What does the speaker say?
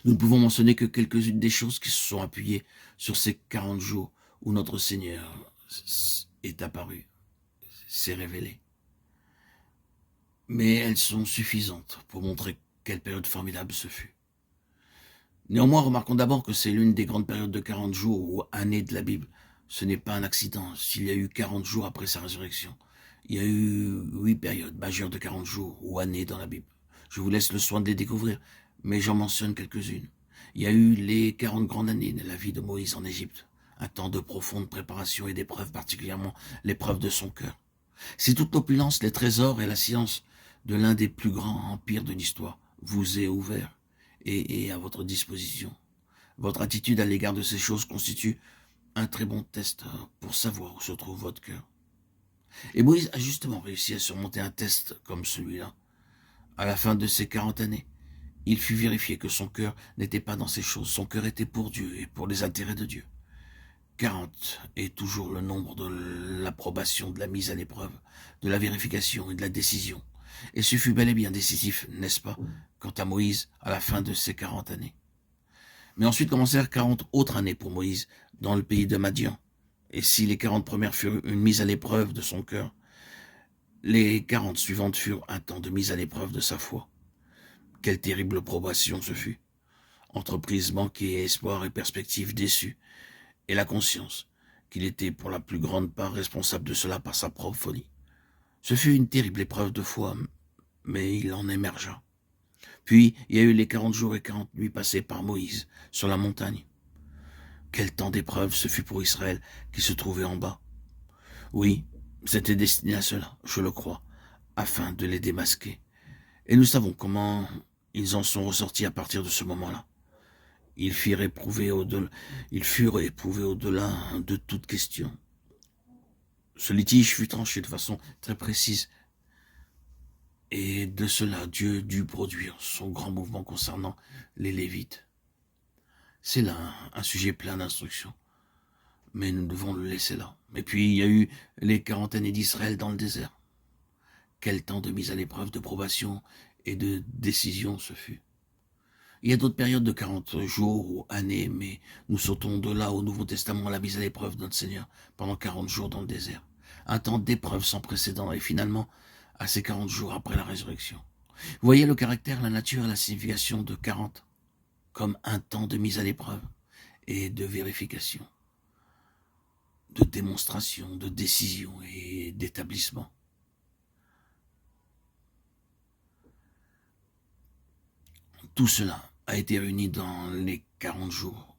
Nous ne pouvons mentionner que quelques-unes des choses qui se sont appuyées sur ces 40 jours où notre Seigneur est apparu, s'est révélé. Mais elles sont suffisantes pour montrer quelle période formidable ce fut. Néanmoins, remarquons d'abord que c'est l'une des grandes périodes de 40 jours ou années de la Bible. Ce n'est pas un accident. S'il y a eu 40 jours après sa résurrection, il y a eu 8 périodes majeures de 40 jours ou années dans la Bible. Je vous laisse le soin de les découvrir, mais j'en mentionne quelques-unes. Il y a eu les 40 grandes années de la vie de Moïse en Égypte, un temps de profonde préparation et d'épreuve, particulièrement l'épreuve de son cœur. Si toute l'opulence, les trésors et la science de l'un des plus grands empires de l'histoire vous est ouvert et à votre disposition, votre attitude à l'égard de ces choses constitue un très bon test pour savoir où se trouve votre cœur. Et Moïse a justement réussi à surmonter un test comme celui-là. À la fin de ses 40 années, il fut vérifié que son cœur n'était pas dans ces choses. Son cœur était pour Dieu et pour les intérêts de Dieu. 40 est toujours le nombre de l'approbation, de la mise à l'épreuve, de la vérification et de la décision. Et ce fut bel et bien décisif, n'est-ce pas, quant à Moïse à la fin de ses 40 années. Mais ensuite commencèrent 40 autres années pour Moïse dans le pays de Madian. Et si les 40 premières furent une mise à l'épreuve de son cœur, les 40 suivantes furent un temps de mise à l'épreuve de sa foi. Quelle terrible probation ce fut. Entreprise manquée, espoir et perspective déçues, et la conscience qu'il était pour la plus grande part responsable de cela par sa propre folie. Ce fut une terrible épreuve de foi, mais il en émergea. Puis il y a eu les 40 jours et 40 nuits passés par Moïse sur la montagne. Quel temps d'épreuve ce fut pour Israël qui se trouvait en bas. Oui, c'était destiné à cela, je le crois, afin de les démasquer. Et nous savons comment ils en sont ressortis à partir de ce moment-là. Ils furent éprouvés au-delà de toute question. Ce litige fut tranché de façon très précise. Et de cela, Dieu dut produire son grand mouvement concernant les Lévites. C'est là un sujet plein d'instructions, mais nous devons le laisser là. Et puis, il y a eu les 40 années d'Israël dans le désert. Quel temps de mise à l'épreuve, de probation et de décision ce fut. Il y a d'autres périodes de 40 jours ou années, mais nous sautons de là au Nouveau Testament à la mise à l'épreuve de notre Seigneur pendant 40 jours dans le désert. Un temps d'épreuve sans précédent et finalement à ces 40 jours après la résurrection. Vous voyez le caractère, la nature et la signification de 40 comme un temps de mise à l'épreuve et de vérification, de démonstration, de décision et d'établissement. Tout cela a été réuni dans les 40 jours